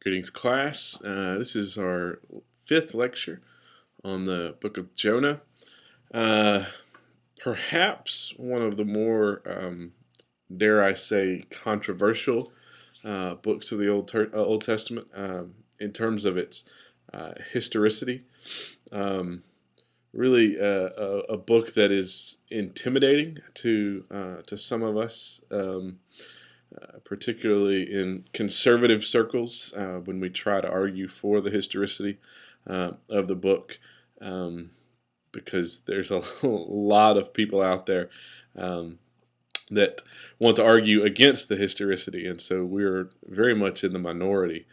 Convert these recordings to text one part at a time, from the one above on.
Greetings, class. This is our fifth lecture on the book of Jonah. Uh, Perhaps one of the more, dare I say, controversial books of the Old Testament in terms of its historicity. Um, really, a book that is intimidating to some of us. Particularly in conservative circles, when we try to argue for the historicity of the book, um, because there's a lot of people out there um, that want to argue against the historicity, and so we're very much in the minority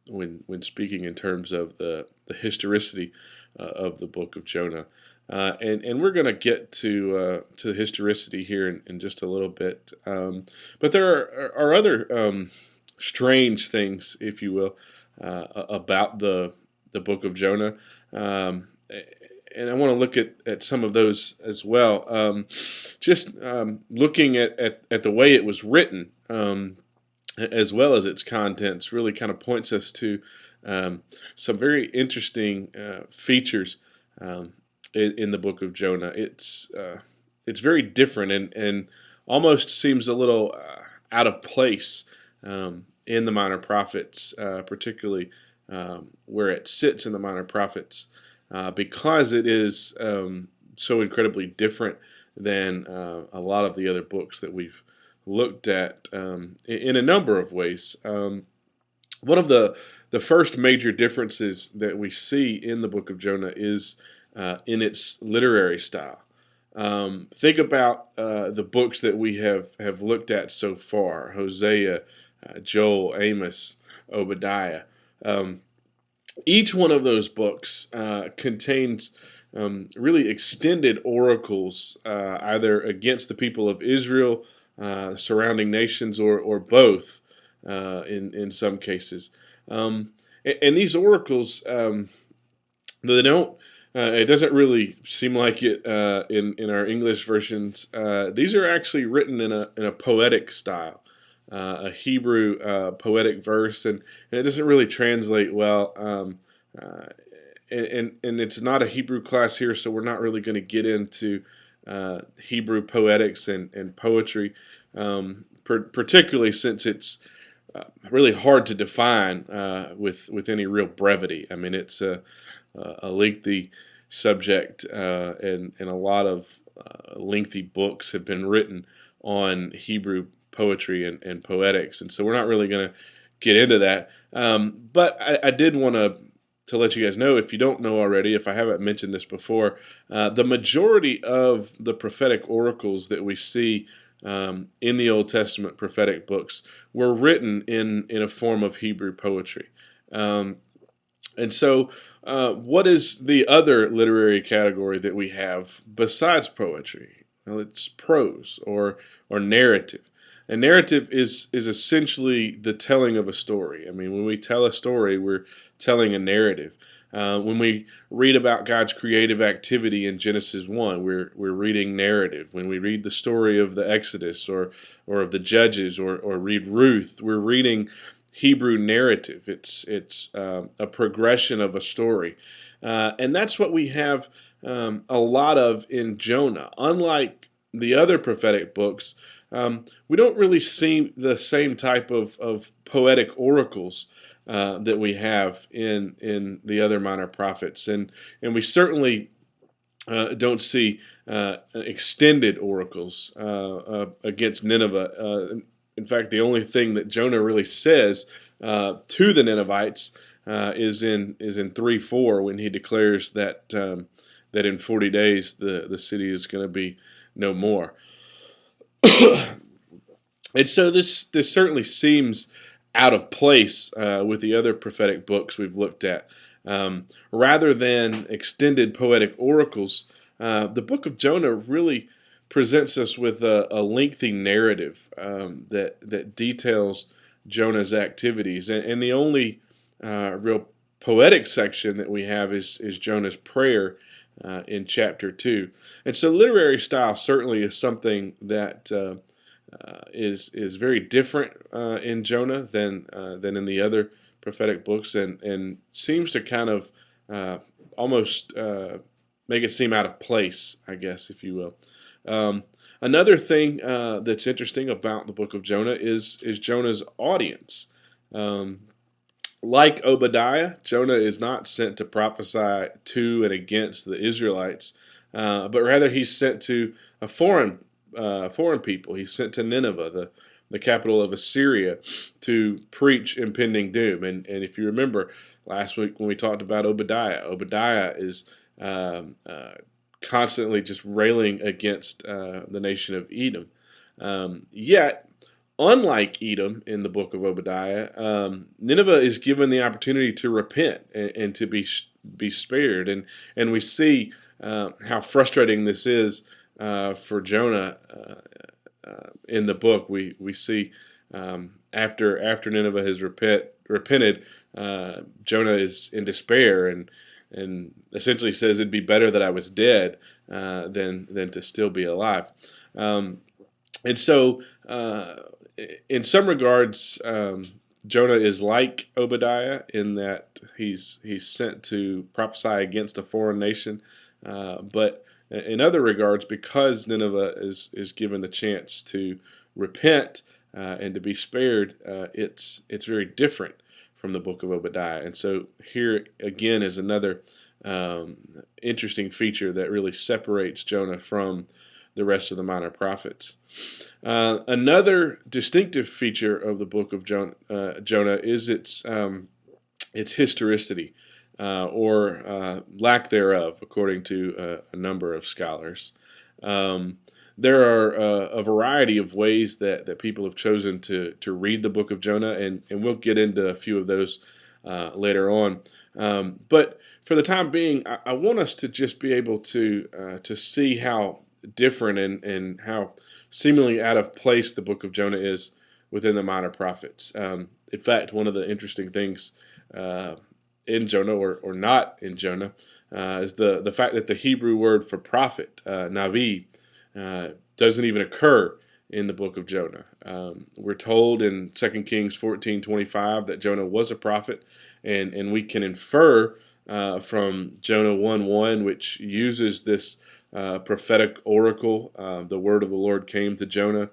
when speaking in terms of the historicity of the book of Jonah. And we're going to get to historicity here in just a little bit. But there are other strange things, if you will, about the book of Jonah. And I want to look at some of those as well. Just looking at the way it was written, as well as its contents, really kind of points us to some very interesting features in the book of Jonah. It's very different and almost seems a little out of place in the Minor Prophets, particularly where it sits in the Minor Prophets, because it is so incredibly different than a lot of the other books that we've looked at in a number of ways. One of the first major differences that we see in the book of Jonah is in its literary style. Think about the books that we have looked at so far: Hosea, Joel, Amos, Obadiah. Each one of those books contains really extended oracles, either against the people of Israel, surrounding nations, or both in some cases. And these oracles, they don't. It doesn't really seem like it in our English versions. These are actually written in a poetic style, a Hebrew poetic verse, and it doesn't really translate well. And it's not a Hebrew class here, so we're not really going to get into Hebrew poetics and poetry, particularly since it's really hard to define with any real brevity. I mean, it's a lengthy subject, and a lot of lengthy books have been written on Hebrew poetry and poetics, and so we're not really going to get into that. But I did want to let you guys know, if you don't know already, if I haven't mentioned this before, the majority of the prophetic oracles that we see in the Old Testament prophetic books were written in a form of Hebrew poetry. And so, what is the other literary category that we have besides poetry? Well, it's prose or narrative. A narrative is essentially the telling of a story. I mean, when we tell a story, we're telling a narrative. When we read about God's creative activity in Genesis 1, we're reading narrative. When we read the story of the Exodus or of the Judges or read Ruth, we're reading Hebrew narrative. It's a progression of a story. And that's what we have a lot of in Jonah. Unlike the other prophetic books, we don't really see the same type of poetic oracles that we have in the other minor prophets, and we certainly don't see extended oracles against Nineveh. In fact, the only thing that Jonah really says to the Ninevites is in 3:4, when he declares that that in 40 days the city is going to be no more. And so this certainly seems out of place with the other prophetic books we've looked at. Rather than extended poetic oracles, the book of Jonah really presents us with a lengthy narrative that details Jonah's activities. And the only real poetic section that we have is Jonah's prayer in chapter 2. And so literary style certainly is something that is very different in Jonah than in the other prophetic books, and seems to kind of almost make it seem out of place, I guess, if you will. Another thing that's interesting about the book of Jonah is Jonah's audience. Um, like Obadiah, Jonah is not sent to prophesy to and against the Israelites, but rather he's sent to a foreign people. He's sent to Nineveh, the capital of Assyria, to preach impending doom. And if you remember last week when we talked about Obadiah, Obadiah is constantly just railing against the nation of Edom. Yet, unlike Edom in the book of Obadiah, Nineveh is given the opportunity to repent and to be spared. And we see how frustrating this is for Jonah in the book. We see after Nineveh has repented, Jonah is in despair and essentially says it'd be better that I was dead than to still be alive. And so, in some regards, Jonah is like Obadiah in that he's sent to prophesy against a foreign nation, but in other regards, because Nineveh is given the chance to repent and to be spared, it's very different from the book of Obadiah. And so here again is another interesting feature that really separates Jonah from the rest of the minor prophets. Another distinctive feature of the book of Jonah is its historicity, or lack thereof, according to a number of scholars. There are a variety of ways that people have chosen to read the book of Jonah, and we'll get into a few of those later on. But for the time being, I want us to just be able to see how different and how seemingly out of place the book of Jonah is within the minor prophets. In fact, one of the interesting things in Jonah, or not in Jonah, is the fact that the Hebrew word for prophet, navi, doesn't even occur in the book of Jonah. We're told in 2 Kings 14:25 that Jonah was a prophet, and we can infer from Jonah 1:1, which uses this prophetic oracle, the word of the Lord came to Jonah.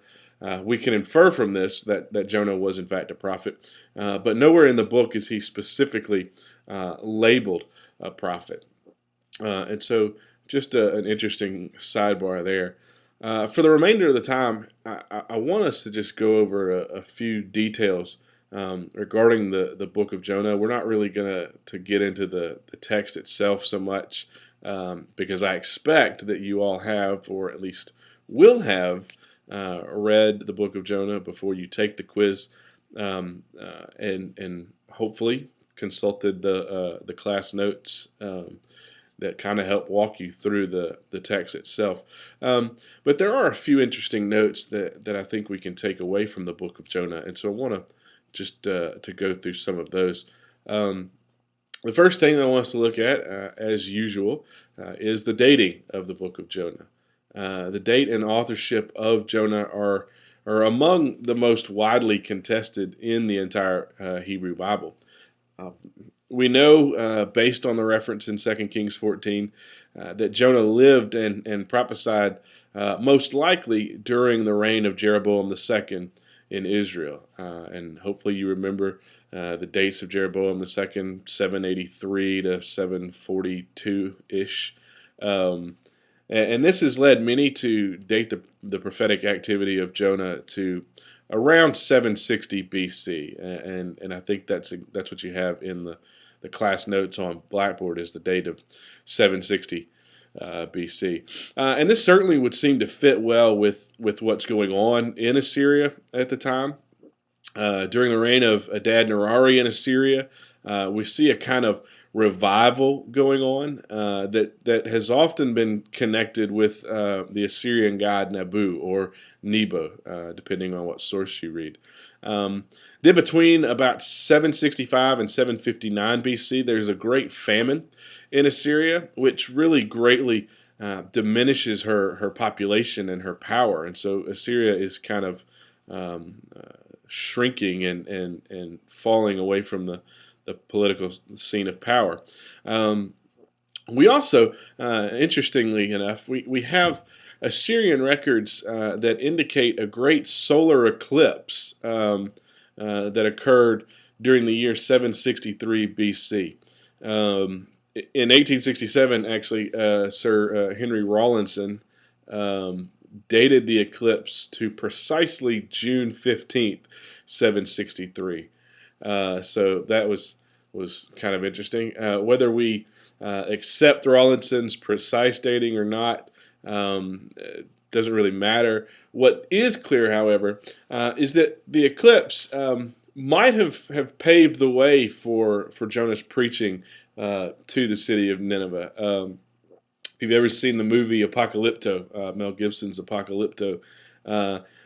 We can infer from this that Jonah was in fact a prophet, but nowhere in the book is he specifically labeled a prophet. And so just an interesting sidebar there. For the remainder of the time, I want us to just go over a few details regarding the book of Jonah. We're not really going to get into the text itself so much, because I expect that you all have, or at least will have, read the book of Jonah before you take the quiz, and hopefully consulted the class notes that kind of help walk you through the text itself. But there are a few interesting notes that I think we can take away from the book of Jonah, and so I want to just to go through some of those. The first thing I want us to look at, as usual, is the dating of the book of Jonah. The date and authorship of Jonah are among the most widely contested in the entire Hebrew Bible. We know, based on the reference in 2 Kings 14, that Jonah lived and prophesied most likely during the reign of Jeroboam II in Israel. And hopefully you remember the dates of Jeroboam II, 783 to 742-ish. And this has led many to date the prophetic activity of Jonah to around 760 BC. And I think that's what you have in the class notes on Blackboard, is the date of 760 BC. And this certainly would seem to fit well with what's going on in Assyria at the time. During the reign of Adad-Nirari in Assyria, we see a kind of revival going on that has often been connected with the Assyrian god Nabu, or Nebo, depending on what source you read. Then between about 765 and 759 BC, there's a great famine in Assyria, which really greatly diminishes her population and her power, and so Assyria is kind of shrinking and falling away from the political scene of power. We also, interestingly enough, we have Assyrian records that indicate a great solar eclipse that occurred during the year 763 BC. In 1867, actually, Sir Henry Rawlinson dated the eclipse to precisely June 15th, 763. So that was kind of interesting. Whether we accept Rawlinson's precise dating or not doesn't really matter. What is clear, however, is that the eclipse might have paved the way for Jonah's preaching to the city of Nineveh. If you've ever seen the movie Apocalypto, Mel Gibson's Apocalypto,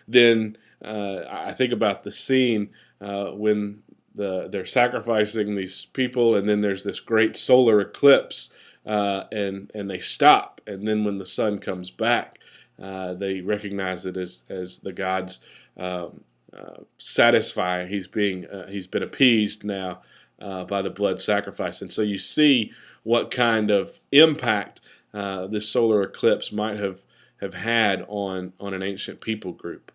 then I think about the scene when they're sacrificing these people, and then there's this great solar eclipse, and they stop, and then when the sun comes back, they recognize it as the gods satisfying. He's been appeased now by the blood sacrifice, and so you see what kind of impact this solar eclipse might have had on an ancient people group.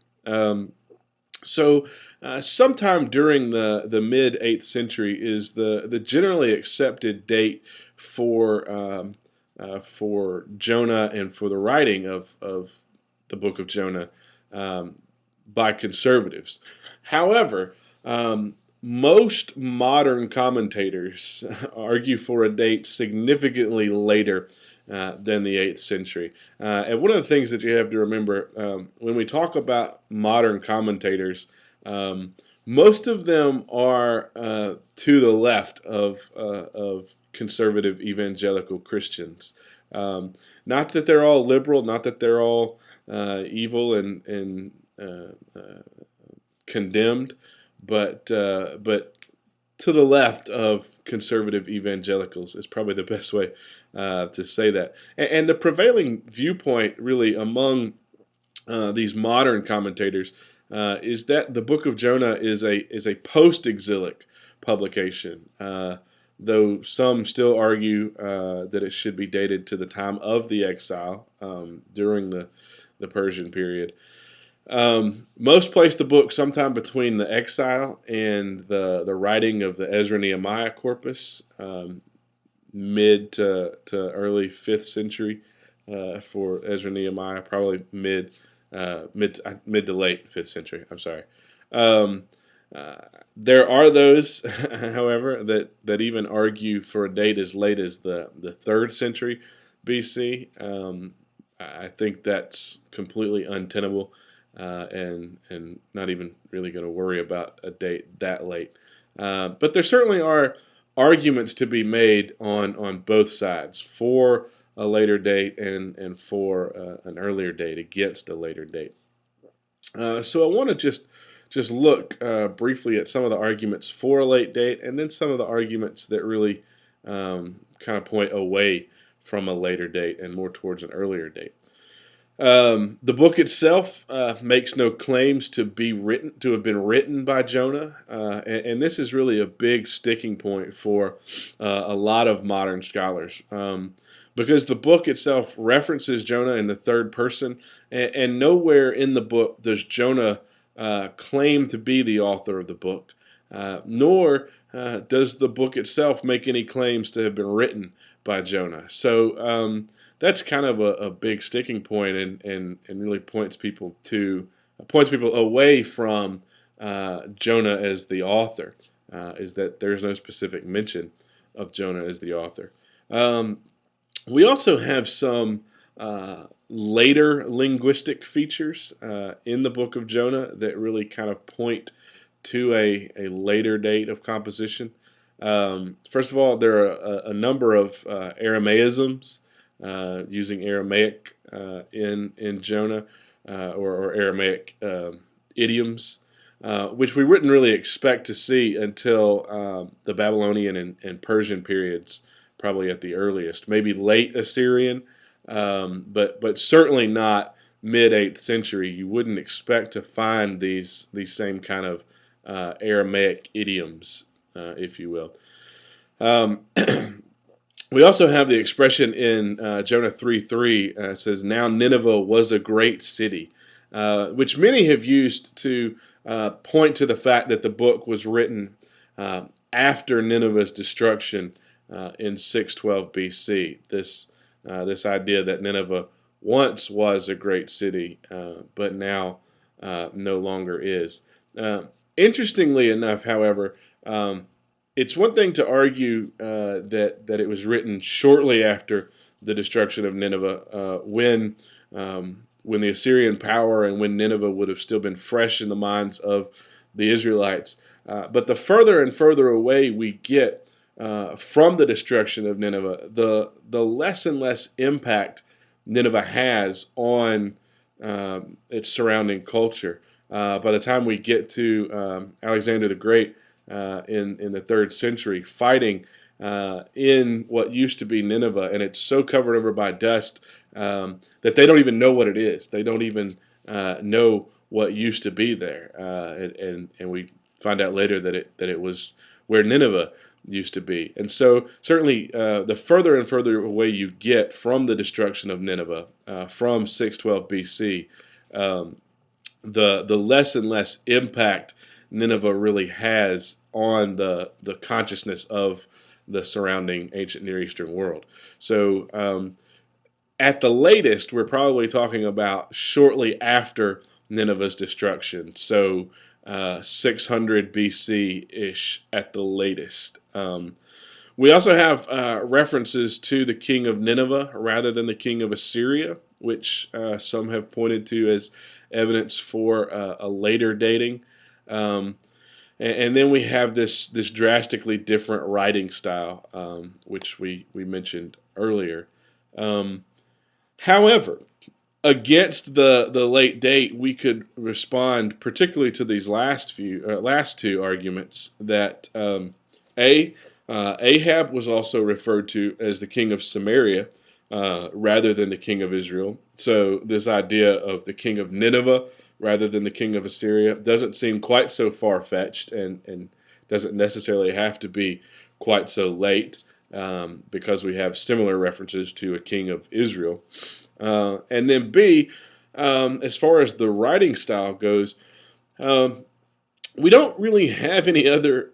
So sometime during the mid 8th century is the generally accepted date for Jonah and for the writing of the book of Jonah by conservatives. However, most modern commentators argue for a date significantly later than the 8th century. And one of the things that you have to remember when we talk about modern commentators, most of them are to the left of conservative evangelical Christians. Not that they're all liberal, not that they're all evil and condemned, but to the left of conservative evangelicals is probably the best way to say that. And the prevailing viewpoint, really, among these modern commentators is that the Book of Jonah is a post-exilic publication, though some still argue that it should be dated to the time of the exile during the Persian period. Most place the book sometime between the exile and the writing of the Ezra-Nehemiah corpus, mid to early 5th century for Ezra-Nehemiah, probably mid to late 5th century. I'm sorry. There are those, however, that even argue for a date as late as the 3rd century BC. I think that's completely untenable. And not even really going to worry about a date that late. But there certainly are arguments to be made on both sides for a later date and for an earlier date against a later date. So I want to just look briefly at some of the arguments for a late date, and then some of the arguments that really kind of point away from a later date and more towards an earlier date. The book itself makes no claims to have been written by Jonah, and this is really a big sticking point for a lot of modern scholars, because the book itself references Jonah in the 3rd person, and nowhere in the book does Jonah claim to be the author of the book, nor does the book itself make any claims to have been written by Jonah. So that's kind of a big sticking point, and really points people away from Jonah as the author, is that there's no specific mention of Jonah as the author. We also have some later linguistic features in the book of Jonah that really kind of point to a later date of composition. First of all, there are a number of Aramaisms, using Aramaic in Jonah, or Aramaic idioms, which we wouldn't really expect to see until the Babylonian and Persian periods, probably at the earliest. Maybe late Assyrian, but certainly not mid 8th century. You wouldn't expect to find these same kind of Aramaic idioms, if you will. Um, we also have the expression in Jonah 3:3. It says, "Now Nineveh was a great city," which many have used to point to the fact that the book was written after Nineveh's destruction in 612 BC. This idea that Nineveh once was a great city, but now no longer is. Interestingly enough, however, it's one thing to argue that it was written shortly after the destruction of Nineveh, when the Assyrian power and when Nineveh would have still been fresh in the minds of the Israelites. But the further and further away we get from the destruction of Nineveh, the less and less impact Nineveh has on its surrounding culture. By the time we get to Alexander the Great in the 3rd century, fighting in what used to be Nineveh, and it's so covered over by dust that they don't even know what it is. They don't even know what used to be there, and we find out later that it was where Nineveh used to be. And so certainly the further and further away you get from the destruction of Nineveh from 612 BC, the less and less impact Nineveh really has on the consciousness of the surrounding ancient Near Eastern world. So at the latest, we're probably talking about shortly after Nineveh's destruction. So 600 BC-ish at the latest. We also have references to the king of Nineveh rather than the king of Assyria, which some have pointed to as evidence for a later dating. And then we have this drastically different writing style, which we mentioned earlier. However, against the late date, we could respond particularly to these last two arguments that Ahab was also referred to as the king of Samaria rather than the king of Israel. So this idea of the king of Nineveh rather than the king of Assyria doesn't seem quite so far-fetched and doesn't necessarily have to be quite so late because we have similar references to a king of Israel. And then B, as far as the writing style goes, we don't really have any other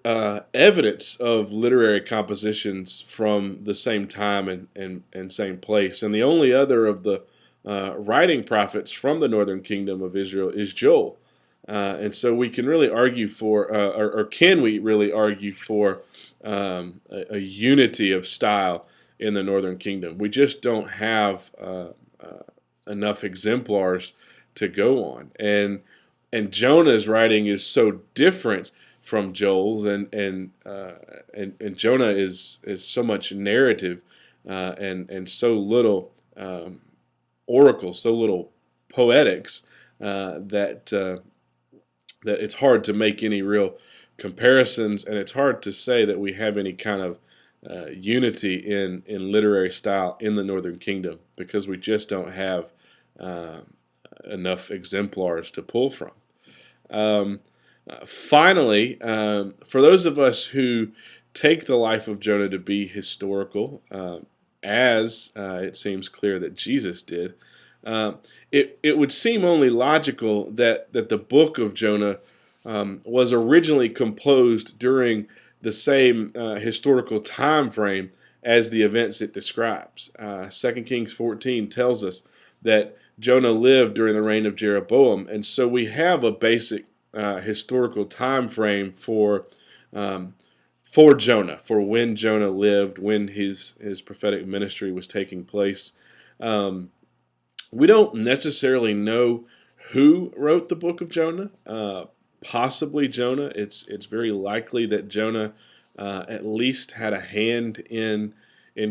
evidence of literary compositions from the same time and same place. And the only other of the writing prophets from the northern kingdom of Israel is Joel. And so we can really argue for, or can we really argue for a unity of style in the northern kingdom? We just don't have enough exemplars to go on. And Jonah's writing is so different from Joel's, and Jonah is so much narrative and so little oracle, so little poetics that it's hard to make any real comparisons, and it's hard to say that we have any kind of unity in literary style in the Northern Kingdom because we just don't have enough exemplars to pull from. Finally, for those of us who take the life of Jonah to be historical, as it seems clear that Jesus did, it would seem only logical that the book of Jonah was originally composed during the same historical time frame as the events it describes. 2 Kings 14 tells us that Jonah lived during the reign of Jeroboam, and so we have a basic historical time frame for Jonah, for when Jonah lived, when his prophetic ministry was taking place. We don't necessarily know who wrote the book of Jonah. Possibly Jonah. It's very likely that Jonah at least had a hand in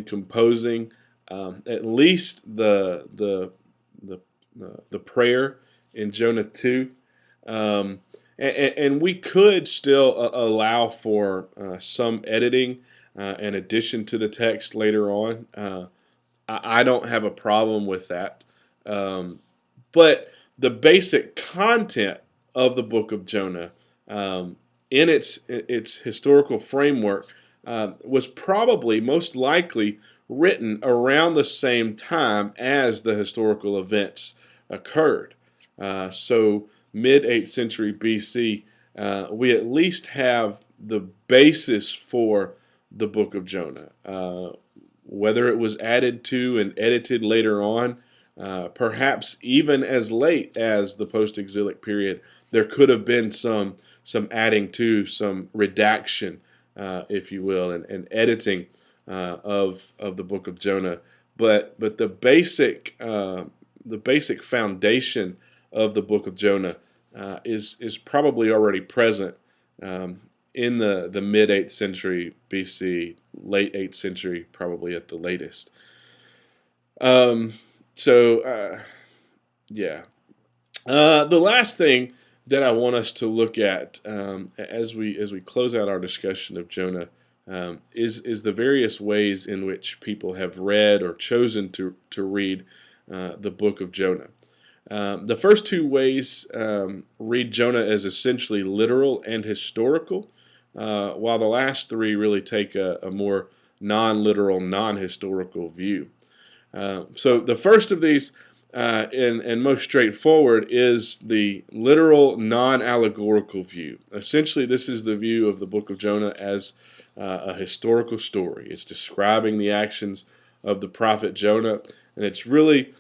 composing at least the prayer in Jonah 2. And we could still allow for some editing and addition to the text later on. I don't have a problem with that. Um, but the basic content of the book of Jonah, in its historical framework, was probably most likely written around the same time as the historical events occurred. So mid 8th century BC, we at least have the basis for the book of Jonah. Whether it was added to and edited later on, perhaps even as late as the post-exilic period, there could have been some adding to, some redaction, if you will, and editing of the book of Jonah. But the basic foundation of the book of Jonah is probably already present in the mid 8th century BC, late 8th century, probably at the latest. Um, so yeah, the last thing that I want us to look at as we close out our discussion of Jonah is the various ways in which people have read or chosen to read the book of Jonah. The first two ways read Jonah as essentially literal and historical, while the last three really take a more non-literal, non-historical view. So the first of these, and most straightforward, is the literal, non-allegorical view. Essentially, this is the view of the book of Jonah as a historical story. It's describing the actions of the prophet Jonah, and it's really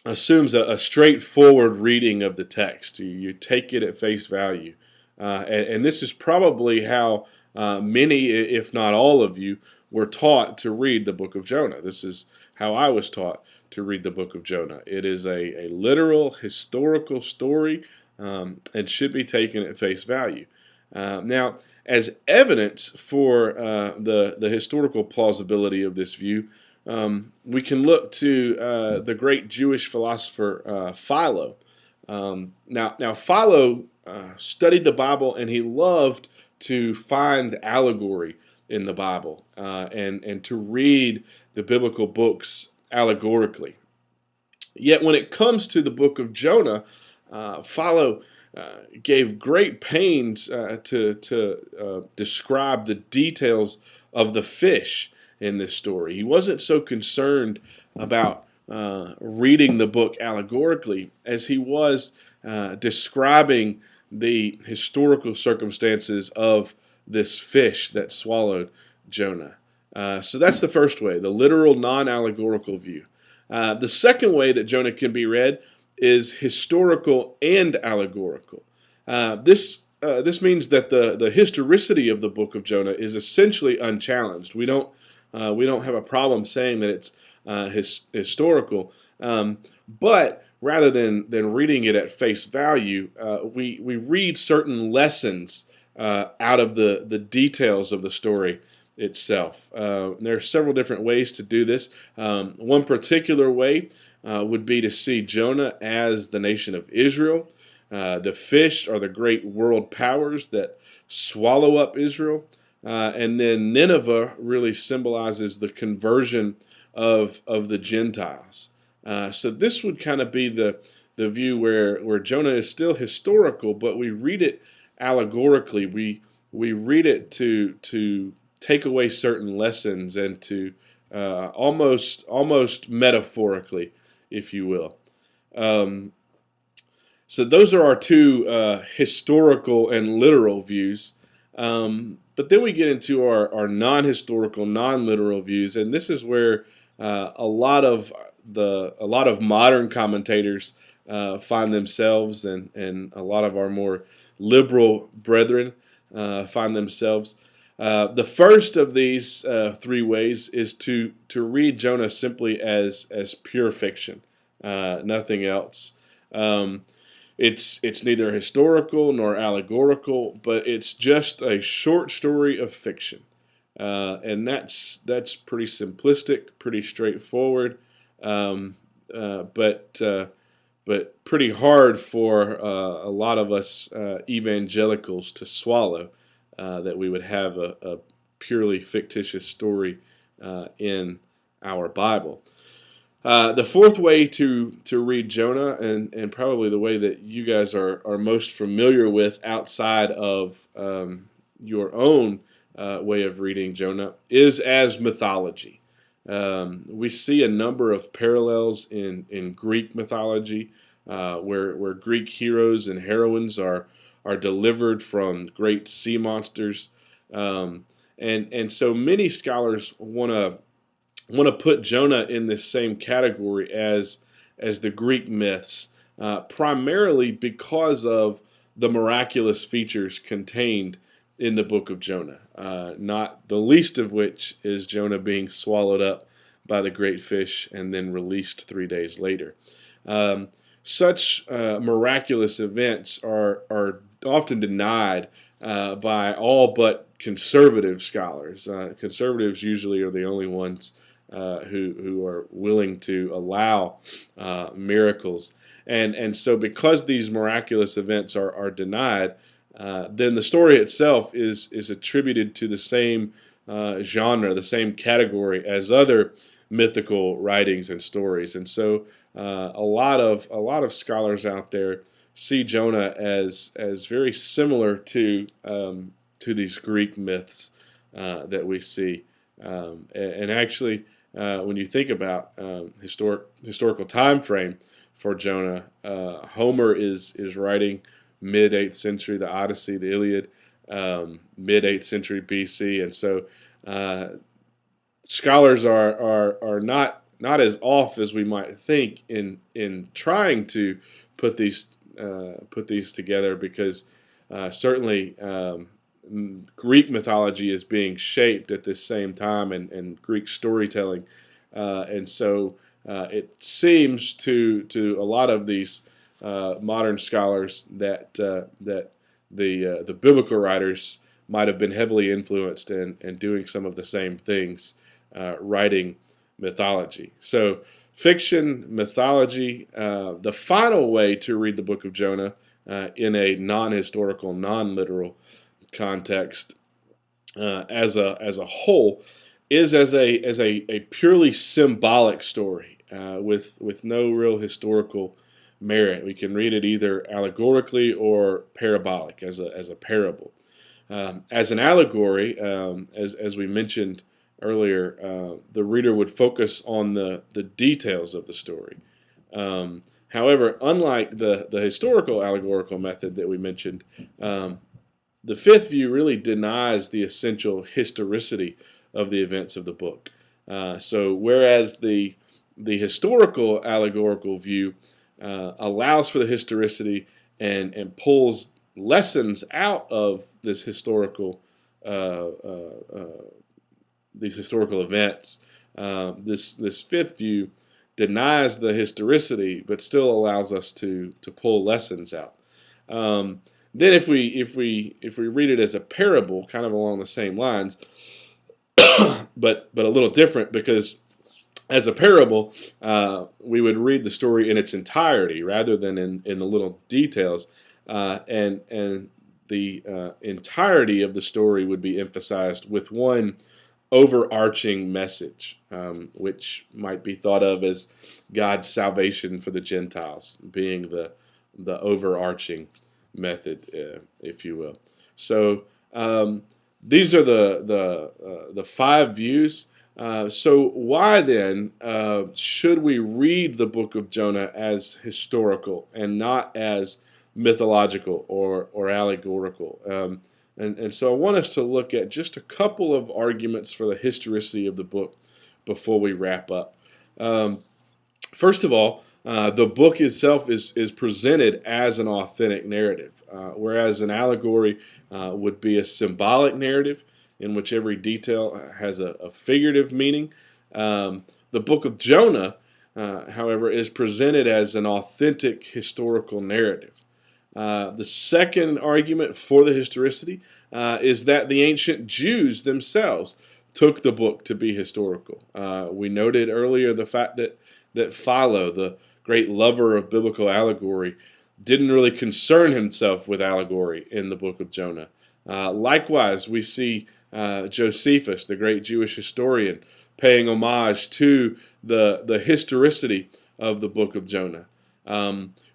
assumes a straightforward reading of the text. You take it at face value. And this is probably how many, if not all of you, were taught to read the book of Jonah. This is how I was taught to read the book of Jonah. It is a literal, historical story and should be taken at face value. Now, as evidence for the historical plausibility of this view, we can look to the great Jewish philosopher Philo. Now Philo studied the Bible, and he loved to find allegory in the Bible and to read the biblical books allegorically. Yet when it comes to the book of Jonah, Philo gave great pains to describe the details of the fish in this story. He wasn't so concerned about reading the book allegorically as he was describing the historical circumstances of this fish that swallowed Jonah. So that's the first way, the literal, non-allegorical view. The second way that Jonah can be read is historical and allegorical. This means that the historicity of the book of Jonah is essentially unchallenged. We don't have a problem saying that it's historical, but rather than reading it at face value, we read certain lessons out of the details of the story itself. There are several different ways to do this. One particular way would be to see Jonah as the nation of Israel. The fish are the great world powers that swallow up Israel. And then Nineveh really symbolizes the conversion of the Gentiles. So this would kind of be the view where Jonah is still historical, but we read it allegorically. We read it to take away certain lessons and to almost metaphorically, if you will. So those are our two historical and literal views. But then we get into our non-historical, non-literal views, and this is where a lot of modern commentators find themselves, and a lot of our more liberal brethren find themselves. The first of these three ways is to read Jonah simply as pure fiction, nothing else. It's neither historical nor allegorical, but it's just a short story of fiction, and that's pretty simplistic, pretty straightforward, but pretty hard for a lot of us evangelicals to swallow. That we would have a purely fictitious story in our Bible. The fourth way to read Jonah, and probably the way that you guys are most familiar with outside of your own way of reading Jonah, is as mythology. We see a number of parallels in Greek mythology, where Greek heroes and heroines are delivered from great sea monsters, and so many scholars want to put Jonah in this same category as the Greek myths, primarily because of the miraculous features contained in the book of Jonah, not the least of which is Jonah being swallowed up by the great fish and then released 3 days later. Such miraculous events are often denied by all but conservative scholars. Conservatives usually are the only ones who are willing to allow miracles. And so because these miraculous events are denied, then the story itself is attributed to the same genre, the same category as other mythical writings and stories. And so a lot of scholars out there see Jonah as very similar to these Greek myths that we see. And actually, when you think about historical time frame for Jonah, Homer is writing mid 8th century, the Odyssey, the Iliad, mid 8th century BC, and so scholars are not as off as we might think in trying to put these together, because certainly Greek mythology is being shaped at this same time, and Greek storytelling, and so it seems to a lot of these modern scholars that the biblical writers might have been heavily influenced and doing some of the same things, writing mythology. So fiction, mythology. The final way to read the book of Jonah in a non-historical, non-literal context as a whole is as a purely symbolic story with no real historical merit. We can read it either allegorically or parabolic, as a parable. As an allegory, as we mentioned earlier, the reader would focus on the details of the story. However, unlike the historical allegorical method that we mentioned, the fifth view really denies the essential historicity of the events of the book. So whereas the historical allegorical view allows for the historicity and pulls lessons out of this these historical events, this fifth view denies the historicity, but still allows us to pull lessons out. Then, if we read it as a parable, kind of along the same lines, but a little different, because as a parable, we would read the story in its entirety rather than in the little details, and the entirety of the story would be emphasized with one overarching message, which might be thought of as God's salvation for the Gentiles, being the overarching method, if you will. So these are the five views. So why then should we read the book of Jonah as historical and not as mythological or allegorical? And so I want us to look at just a couple of arguments for the historicity of the book before we wrap up. First of all, the book itself is presented as an authentic narrative, whereas an allegory would be a symbolic narrative in which every detail has a figurative meaning. The book of Jonah, however, is presented as an authentic historical narrative. The second argument for the historicity is that the ancient Jews themselves took the book to be historical. We noted earlier the fact that Philo, the great lover of biblical allegory, didn't really concern himself with allegory in the book of Jonah. Likewise, we see Josephus, the great Jewish historian, paying homage to the historicity of the book of Jonah.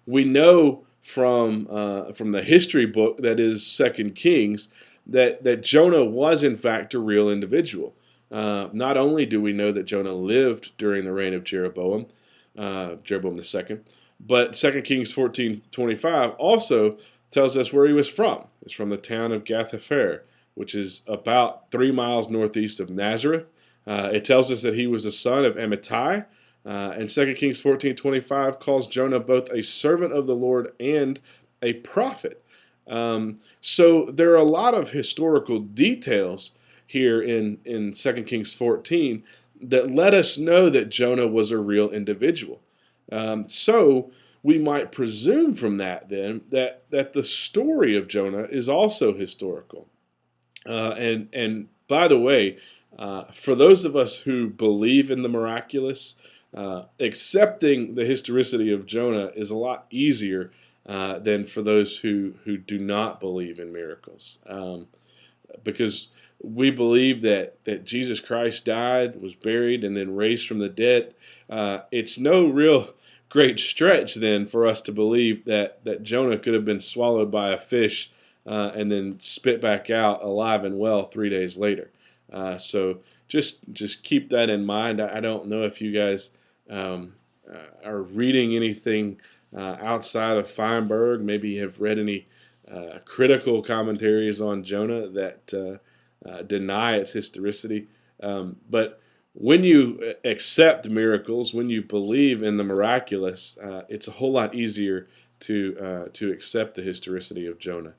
We know from the history book that is Second Kings that Jonah was in fact a real individual. Not only do we know that Jonah lived during the reign of Jeroboam II, but 2 Kings 14:25 also tells us where he was from. It's from the town of Gath-hepher, which is about 3 miles northeast of Nazareth. It tells us that he was the son of Amittai, and 2 Kings 14:25 calls Jonah both a servant of the Lord and a prophet. So there are a lot of historical details here in 2 Kings 14 that let us know that Jonah was a real individual. So we might presume from that then that the story of Jonah is also historical. And by the way, for those of us who believe in the miraculous, accepting the historicity of Jonah is a lot easier than for those who do not believe in miracles. Because we believe that Jesus Christ died, was buried, and then raised from the dead. It's no real great stretch then for us to believe that Jonah could have been swallowed by a fish and then spit back out alive and well 3 days later. So just keep that in mind. I don't know if you guys are reading anything outside of Feinberg. Maybe you have read any critical commentaries on Jonah that deny its historicity. But when you accept miracles, when you believe in the miraculous, it's a whole lot easier to accept the historicity of Jonah.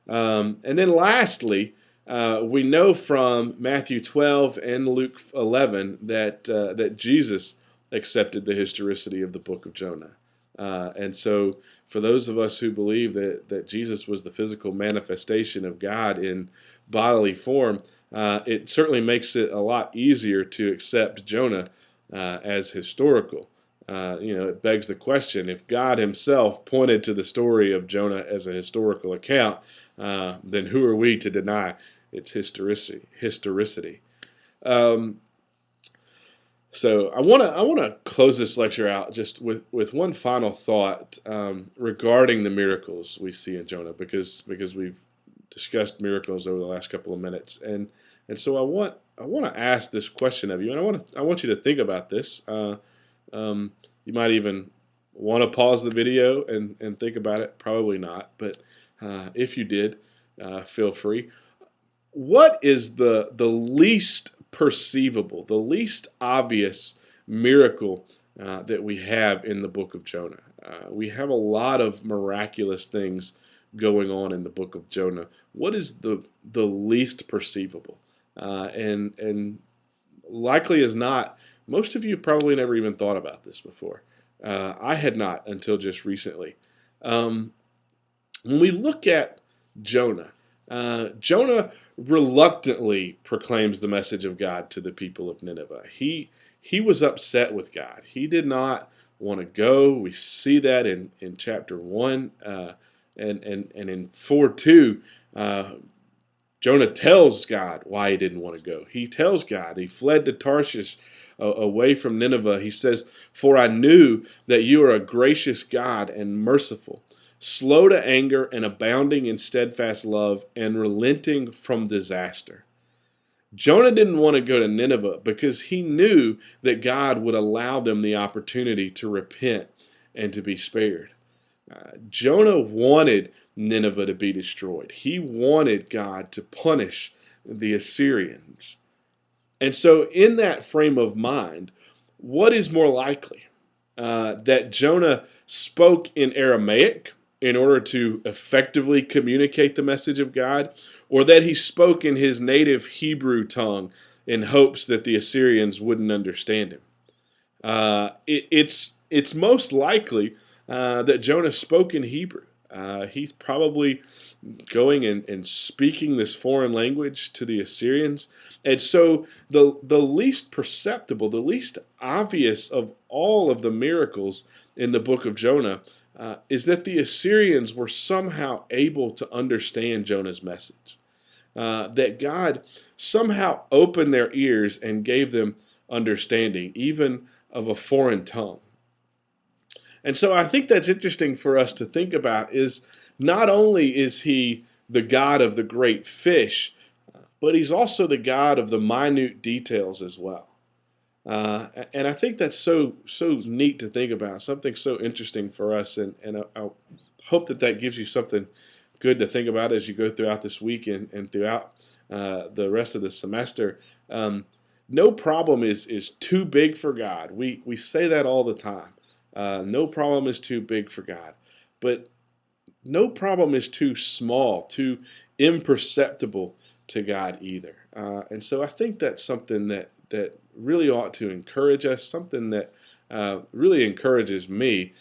And then lastly, we know from Matthew 12 and Luke 11 that Jesus accepted the historicity of the book of Jonah. And so for those of us who believe that Jesus was the physical manifestation of God in bodily form, it certainly makes it a lot easier to accept Jonah as historical. It begs the question, if God himself pointed to the story of Jonah as a historical account, then who are we to deny its historicity? So I want to close this lecture out just with one final thought regarding the miracles we see in Jonah, because we've discussed miracles over the last couple of minutes, and so I want to ask this question of you, and I want you to think about this. You might even want to pause the video and think about it. Probably not, but if you did, feel free. What is the least perceivable, the least obvious miracle that we have in the book of Jonah? We have a lot of miraculous things going on in the book of Jonah. What is the least perceivable? And likely as not, most of you probably never even thought about this before. I had not until just recently. When we look at Jonah, Jonah reluctantly proclaims the message of God to the people of Nineveh. He was upset with God. He did not want to go. We see that in chapter 1 and in 4:2. Jonah tells God why he didn't want to go. He tells God he fled to Tarshish away from Nineveh. He says, "For I knew that you are a gracious God and merciful, slow to anger and abounding in steadfast love and relenting from disaster." Jonah didn't want to go to Nineveh because he knew that God would allow them the opportunity to repent and to be spared. Jonah wanted Nineveh to be destroyed. He wanted God to punish the Assyrians. And so in that frame of mind, what is more likely? That Jonah spoke in Aramaic in order to effectively communicate the message of God, or that he spoke in his native Hebrew tongue in hopes that the Assyrians wouldn't understand him? It's most likely that Jonah spoke in Hebrew. He's probably going and speaking this foreign language to the Assyrians. And so the least perceptible, the least obvious of all of the miracles in the book of Jonah is that the Assyrians were somehow able to understand Jonah's message. That God somehow opened their ears and gave them understanding, even of a foreign tongue. And so I think that's interesting for us to think about is not only is he the God of the great fish, but he's also the God of the minute details as well. And I think that's so neat to think about, something so interesting for us. And I hope that gives you something good to think about as you go throughout this week and throughout the rest of the semester. No problem is too big for God. We say that all the time. No problem is too big for God. But no problem is too small, too imperceptible to God either. And so I think that's something that really ought to encourage us, something that really encourages me,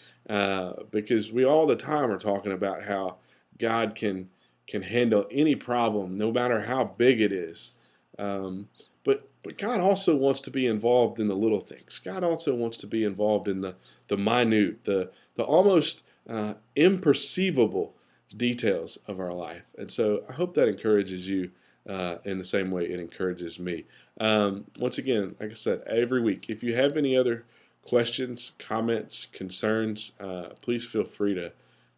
because we all the time are talking about how God can handle any problem, no matter how big it is. Um, but God also wants to be involved in the little things. God also wants to be involved in the minute, the almost imperceivable details of our life. And so I hope that encourages you in the same way it encourages me. Once again, like I said, every week, if you have any other questions, comments, concerns, please feel free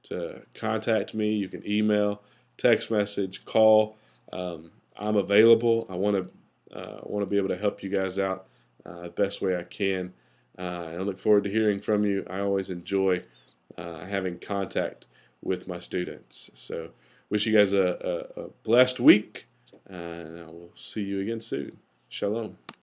to contact me. You can email, text message, call. I'm available. I want to be able to help you guys out the best way I can. And I look forward to hearing from you. I always enjoy having contact with my students. So, wish you guys a blessed week, and I will see you again soon. Shalom.